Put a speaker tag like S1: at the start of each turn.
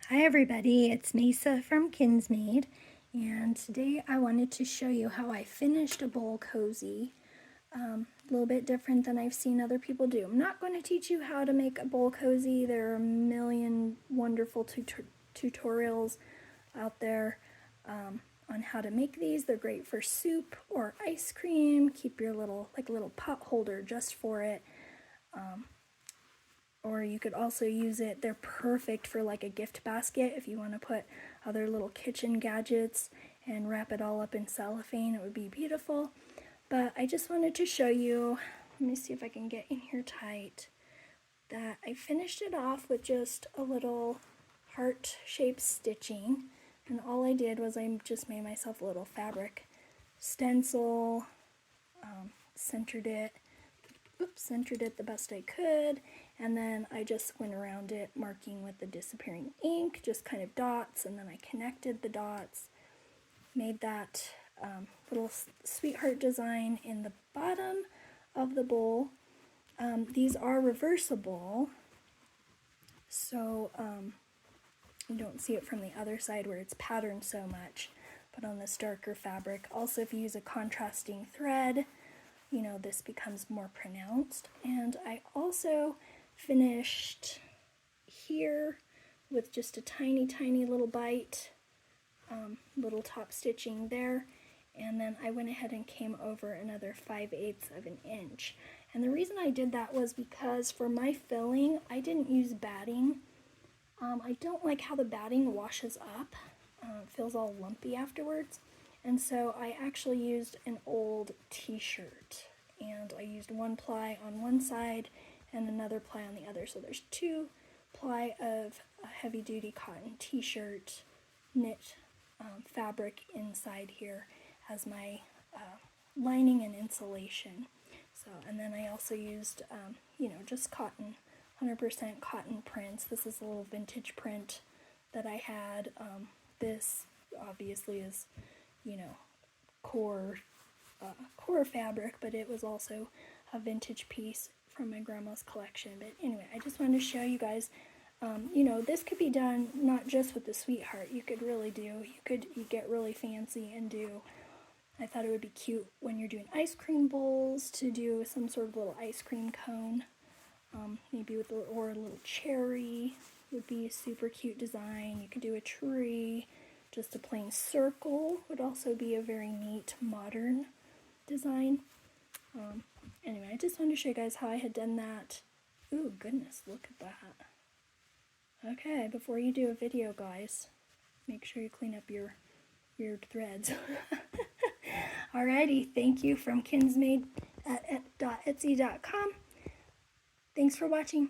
S1: Hi everybody, it's Mesa from Kinsmade, and today I wanted to show you how I finished a bowl cozy. A little bit different than I've seen other people do. I'm not going to teach you how to make a bowl cozy. There are a million wonderful tutorials out there on how to make these. They're great for soup or ice cream. Keep your little pot holder just for it. Or you could also use it, they're perfect for like a gift basket if you want to put other little kitchen gadgets and wrap it all up in cellophane. It would be beautiful. But I just wanted to show you, let me see if I can get in here tight, that I finished it off with just a little heart-shaped stitching. And all I did was I just made myself a little fabric stencil, centered it the best I could, and then I just went around it marking with the disappearing ink, just kind of dots, and then I connected the dots, made that little sweetheart design in the bottom of the bowl. These are reversible, so you don't see it from the other side where it's patterned so much, but on this darker fabric. Also, if you use a contrasting thread, you know, this becomes more pronounced. And I also finished here with just a tiny little bite, little top stitching there, and then I went ahead and came over another 5/8 of an inch. And the reason I did that was because for my filling I didn't use batting. I don't like how the batting washes up. It feels all lumpy afterwards. And so I actually used an old t-shirt, and I used one ply on one side and another ply on the other. So there's 2 ply of a heavy-duty cotton t-shirt knit fabric inside here as my lining and insulation. So, and then I also used, just cotton, 100% cotton prints. This is a little vintage print that I had. This obviously is, core fabric, but it was also a vintage piece from my grandma's collection. But anyway, I just wanted to show you guys, this could be done not just with the sweetheart. You could get really fancy and do, I thought it would be cute when you're doing ice cream bowls to do some sort of little ice cream cone, maybe with a little cherry would be a super cute design. You could do a tree. Just a plain circle would also be a very neat modern design. Anyway, I just wanted to show you guys how I had done that. Ooh, goodness, look at that. Okay, before you do a video, guys, make sure you clean up your weird threads. Alrighty, thank you from Kinsmade at etsy.com. Thanks for watching.